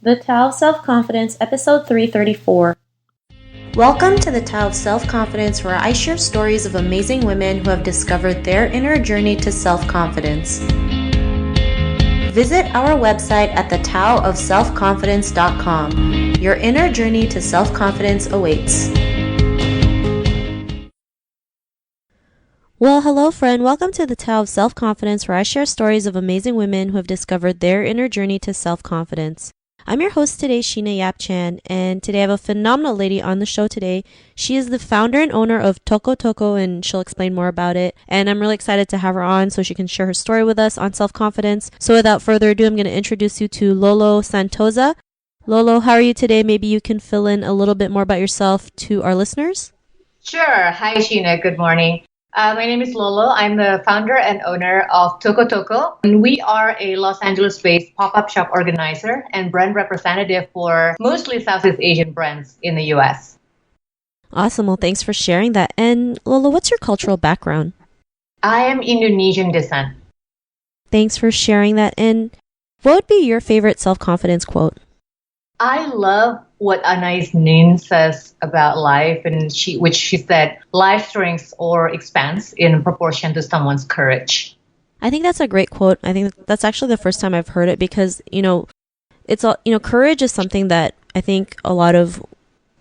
The Tao of Self-Confidence, Episode 334. Welcome to the Tao of Self-Confidence, where I share stories of amazing women who have discovered their inner journey to self-confidence. Visit our website at thetaoofselfconfidence.com. Your inner journey to self-confidence awaits. Well, hello friend. Welcome to the Tao of Self-Confidence, where I share stories of amazing women who have discovered their inner journey to self-confidence. I'm your host today, Sheena Yap Chan, and today I have a phenomenal lady on the show today. She is the founder and owner of Toko Toko, and she'll explain more about it. And I'm really excited to have her on so she can share her story with us on self-confidence. So without further ado, I'm going to introduce you to Lolo Santosa. Lolo, how are you today? Maybe you can fill in a little bit more about yourself to our listeners. Sure. Hi, Sheena. Good morning. My name is Lolo. I'm the founder and owner of Toko Toko. And we are a Los Angeles-based pop-up shop organizer and brand representative for mostly Southeast Asian brands in the U.S. Awesome. Well, thanks for sharing that. And Lolo, what's your cultural background? I am Indonesian descent. Thanks for sharing that. And what would be your favorite self-confidence quote? I love what Anais Nin says about life, and which she said, life shrinks or expands in proportion to someone's courage. I think that's a great quote. I think that's actually the first time I've heard it because, courage is something that I think a lot of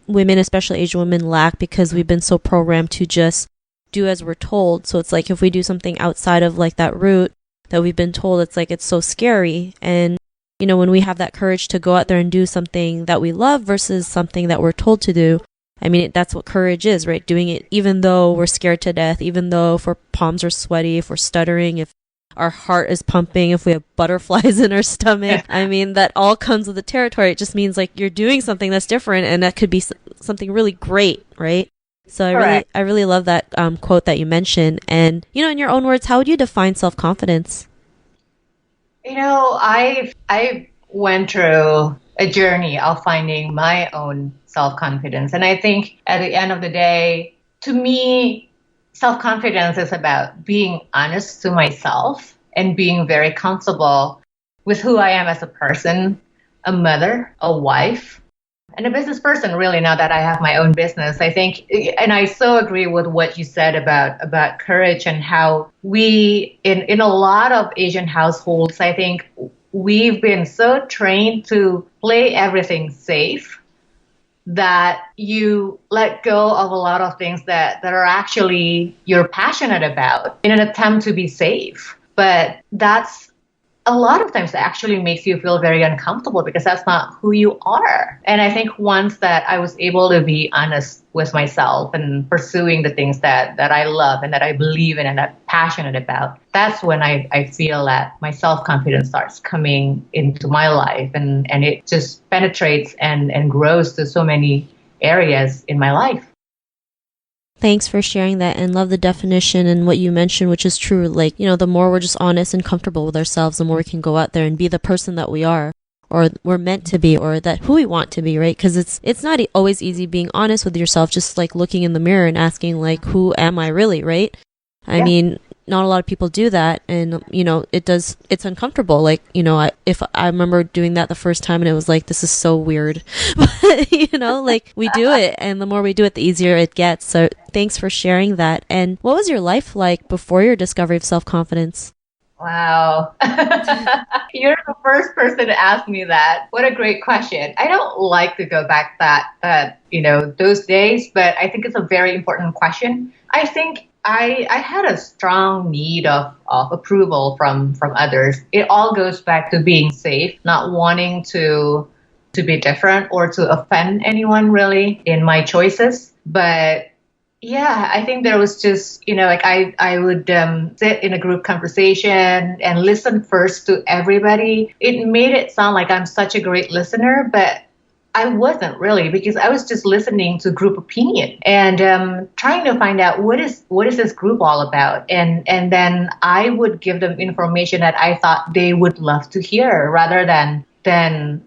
women, especially Asian women, lack because we've been so programmed to just do as we're told. So it's like if we do something outside of like that route that we've been told, it's like it's so scary. And when we have that courage to go out there and do something that we love versus something that we're told to do, I mean, that's what courage is, right? Doing it even though we're scared to death, even though if our palms are sweaty, if we're stuttering, if our heart is pumping, if we have butterflies in our stomach. I mean, that all comes with the territory. It just means like you're doing something that's different, and that could be something really great, right? So I really love that quote that you mentioned. And, in your own words, how would you define self-confidence? I went through a journey of finding my own self-confidence. And I think at the end of the day, to me, self-confidence is about being honest to myself and being very comfortable with who I am as a person, a mother, a wife, and a business person, really, now that I have my own business. I think, and I so agree with what you said about courage and how we, in a lot of Asian households, I think we've been so trained to play everything safe that you let go of a lot of things that are actually you're passionate about in an attempt to be safe. But that's a lot of times it actually makes you feel very uncomfortable because that's not who you are. And I think once that I was able to be honest with myself and pursuing the things that I love and that I believe in and that I'm passionate about, that's when I feel that my self-confidence starts coming into my life and it just penetrates and grows to so many areas in my life. Thanks for sharing that, and love the definition and what you mentioned, which is true. Like, the more we're just honest and comfortable with ourselves, the more we can go out there and be the person that we are, or we're meant to be, or that who we want to be, right? Because it's not always easy being honest with yourself, just like looking in the mirror and asking, like, who am I really, right? I mean, not a lot of people do that, and it's uncomfortable. Like, if I remember doing that the first time and it was like, this is so weird, but like we do it, and the more we do it, the easier it gets. So thanks for sharing that. And what was your life like before your discovery of self-confidence? Wow. You're the first person to ask me that. What a great question. I don't like to go back those days, but I think it's a very important question. I think I had a strong need of approval from others. It all goes back to being safe, not wanting to be different or to offend anyone really in my choices. But yeah, I think there was just, I would sit in a group conversation and listen first to everybody. It made it sound like I'm such a great listener, but I wasn't really, because I was just listening to group opinion and trying to find out what is this group all about. And then I would give them information that I thought they would love to hear rather than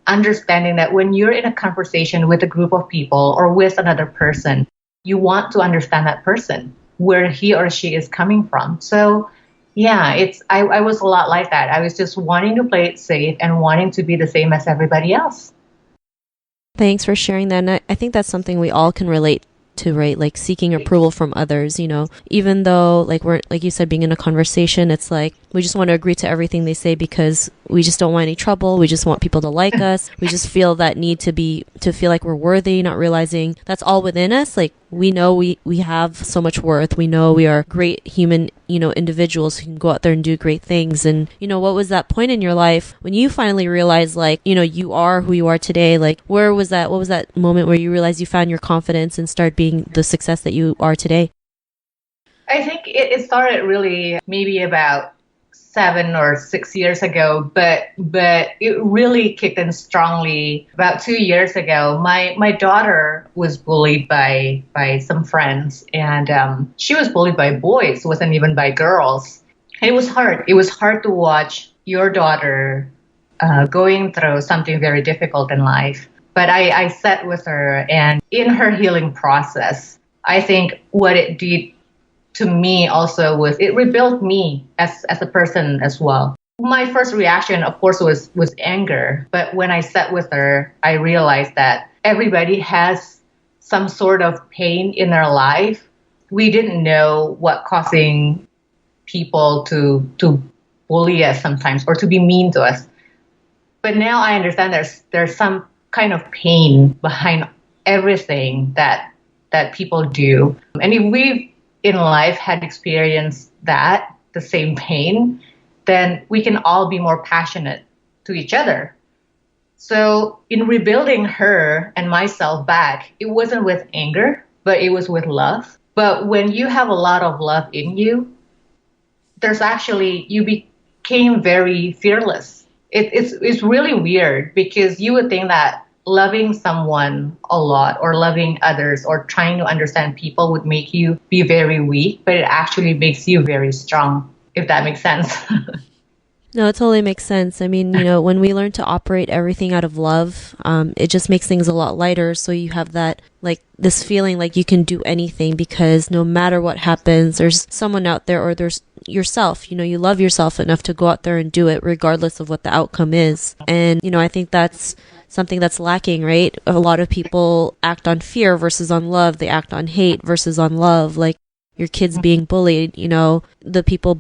understanding that when you're in a conversation with a group of people or with another person, you want to understand that person, where he or she is coming from. So yeah, I was a lot like that. I was just wanting to play it safe and wanting to be the same as everybody else. Thanks for sharing that. And I think that's something we all can relate to, right? Like seeking approval from others, even though like we're, like you said, being in a conversation, it's like we just want to agree to everything they say because we just don't want any trouble. We just want people to like us. We just feel that need to feel like we're worthy, not realizing that's all within us. Like we know we have so much worth. We know we are great human, individuals who can go out there and do great things. And, what was that point in your life when you finally realized like, you are who you are today? Like what was that moment where you realized you found your confidence and started being the success that you are today? I think it started really maybe about 7 or 6 years ago, but it really kicked in strongly about 2 years ago. My daughter was bullied by some friends, and she was bullied by boys, wasn't even by girls. And it was hard. It was hard to watch your daughter going through something very difficult in life. But I sat with her, and in her healing process, I think what it did to me also was it rebuilt me as a person as well. My first reaction, of course, was anger. But when I sat with her, I realized that everybody has some sort of pain in their life. We didn't know what causing people to bully us sometimes or to be mean to us. But now I understand there's some kind of pain behind everything that people do. And if we've in life had experienced the same pain, then we can all be more passionate to each other. So in rebuilding her and myself back, it wasn't with anger, but it was with love. But when you have a lot of love in you, you became very fearless. It's really weird because you would think that loving someone a lot or loving others or trying to understand people would make you be very weak, but it actually makes you very strong, if that makes sense. No, it totally makes sense. I mean, when we learn to operate everything out of love, it just makes things a lot lighter. So you have that, like, this feeling like you can do anything because no matter what happens, there's someone out there or there's yourself. You love yourself enough to go out there and do it regardless of what the outcome is. And, I think that's something that's lacking, right? A lot of people act on fear versus on love. They act on hate versus on love. Like your kids being bullied, the people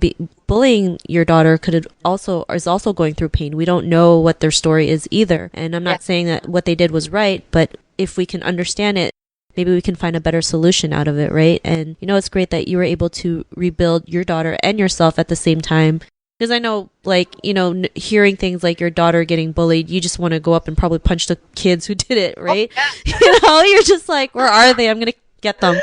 bullying your daughter is also going through pain. We don't know what their story is either. And I'm not saying that what they did was right, but if we can understand it, maybe we can find a better solution out of it, right? And it's great that you were able to rebuild your daughter and yourself at the same time. Because I know, like, hearing things like your daughter getting bullied, you just want to go up and probably punch the kids who did it, right? Oh, yeah. You're just like, where are they? I'm going to get them.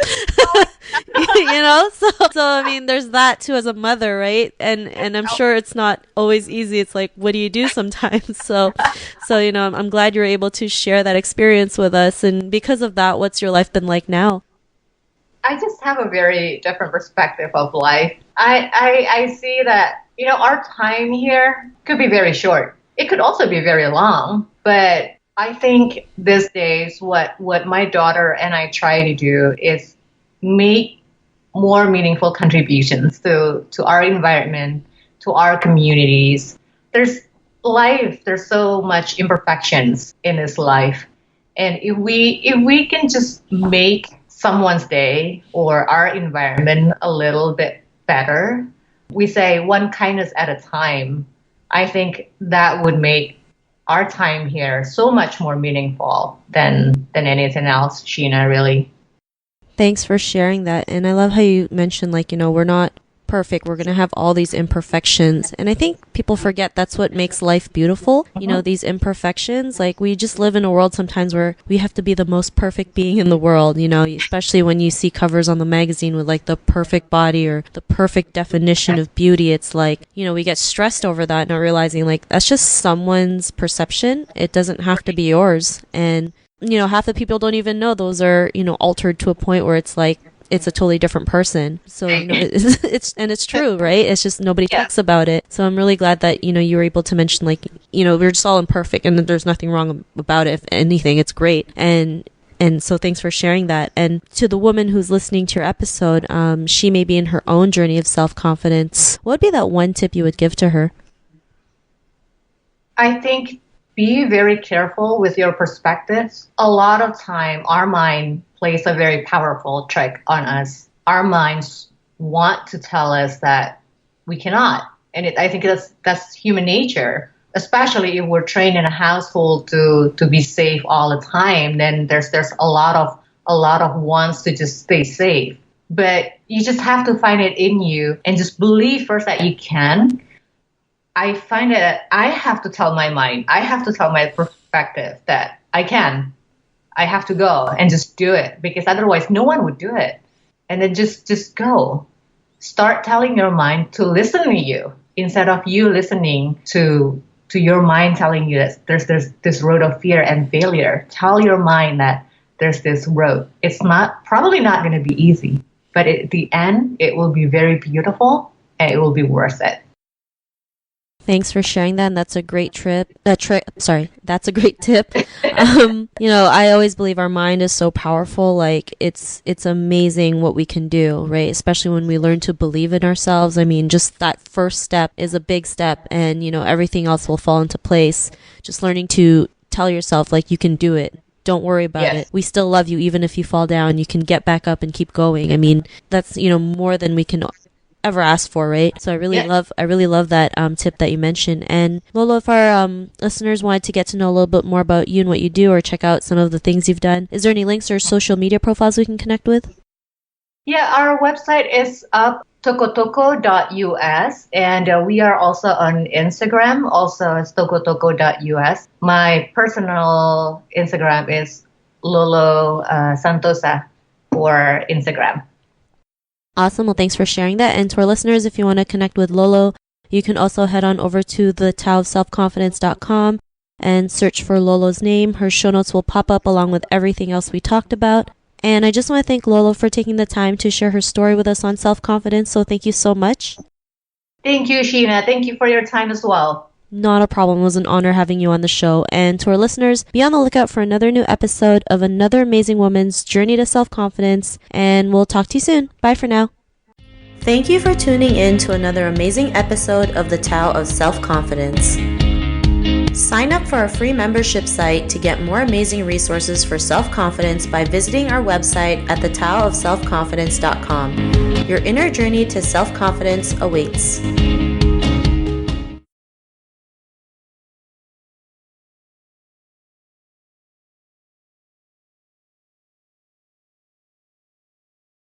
So I mean, there's that too as a mother, right? And I'm sure it's not always easy. It's like, what do you do sometimes? So I'm glad you're able to share that experience with us. And because of that, what's your life been like now? I just have a very different perspective of life. I see that, our time here could be very short. It could also be very long. But I think these days what my daughter and I try to do is make more meaningful contributions to our environment, to our communities. There's so much imperfections in this life. And if we can just make someone's day or our environment a little bit better, we say one kindness at a time, I think that would make our time here so much more meaningful than anything else, Sheena, really. Thanks for sharing that. And I love how you mentioned, like, we're not perfect. We're going to have all these imperfections. And I think people forget that's what makes life beautiful. These imperfections, like we just live in a world sometimes where we have to be the most perfect being in the world, especially when you see covers on the magazine with like the perfect body or the perfect definition of beauty. It's like, we get stressed over that, not realizing like that's just someone's perception. It doesn't have to be yours. And, half the people don't even know those are, altered to a point where it's like, it's a totally different person. So, it's true, right? It's just nobody talks about it. So I'm really glad that, you were able to mention like, we're just all imperfect and there's nothing wrong about it. If anything, it's great. And so thanks for sharing that. And to the woman who's listening to your episode, she may be in her own journey of self-confidence. What would be that one tip you would give to her? I think be very careful with your perspectives. A lot of time, our mind plays a very powerful trick on us. Our minds want to tell us that we cannot. And I think that's human nature, especially if we're trained in a household to be safe all the time. Then there's a lot of wants to just stay safe. But you just have to find it in you and just believe first that you can. I find that I have to tell my mind, I have to tell my perspective that I can. I have to go and just do it, because otherwise no one would do it. And then just go. Start telling your mind to listen to you instead of you listening to your mind telling you that there's this road of fear and failure. Tell your mind that there's this road. It's probably not going to be easy, but at the end, it will be very beautiful and it will be worth it. Thanks for sharing that. And that's a great that's a great tip. I always believe our mind is so powerful. Like it's amazing what we can do, right? Especially when we learn to believe in ourselves. I mean, just that first step is a big step, and everything else will fall into place. Just learning to tell yourself like you can do it. Don't worry about it. We still love you even if you fall down. You can get back up and keep going. I mean, that's more than we can ever asked for, right? So I really love that tip that you mentioned. And Lolo, if our listeners wanted to get to know a little bit more about you and what you do, or check out some of the things you've done, is there any links or social media profiles we can connect with? Yeah, our website is up tokotoko.us, and we are also on Instagram, also as tokotoko.us. My personal Instagram is Lolo Santosa for Instagram. Awesome. Well, thanks for sharing that. And to our listeners, if you want to connect with Lolo, you can also head on over to the taoofselfconfidence.com and search for Lolo's name. Her show notes will pop up along with everything else we talked about. And I just want to thank Lolo for taking the time to share her story with us on self-confidence. So thank you so much. Thank you, Sheena. Thank you for your time as well. Not a problem. It was an honor having you on the show. And to our listeners, be on the lookout for another new episode of another amazing woman's journey to self-confidence. And we'll talk to you soon. Bye for now. Thank you for tuning in to another amazing episode of the Tao of Self-Confidence. Sign up for our free membership site to get more amazing resources for self-confidence by visiting our website at thetaoofselfconfidence.com. Your inner journey to self-confidence awaits.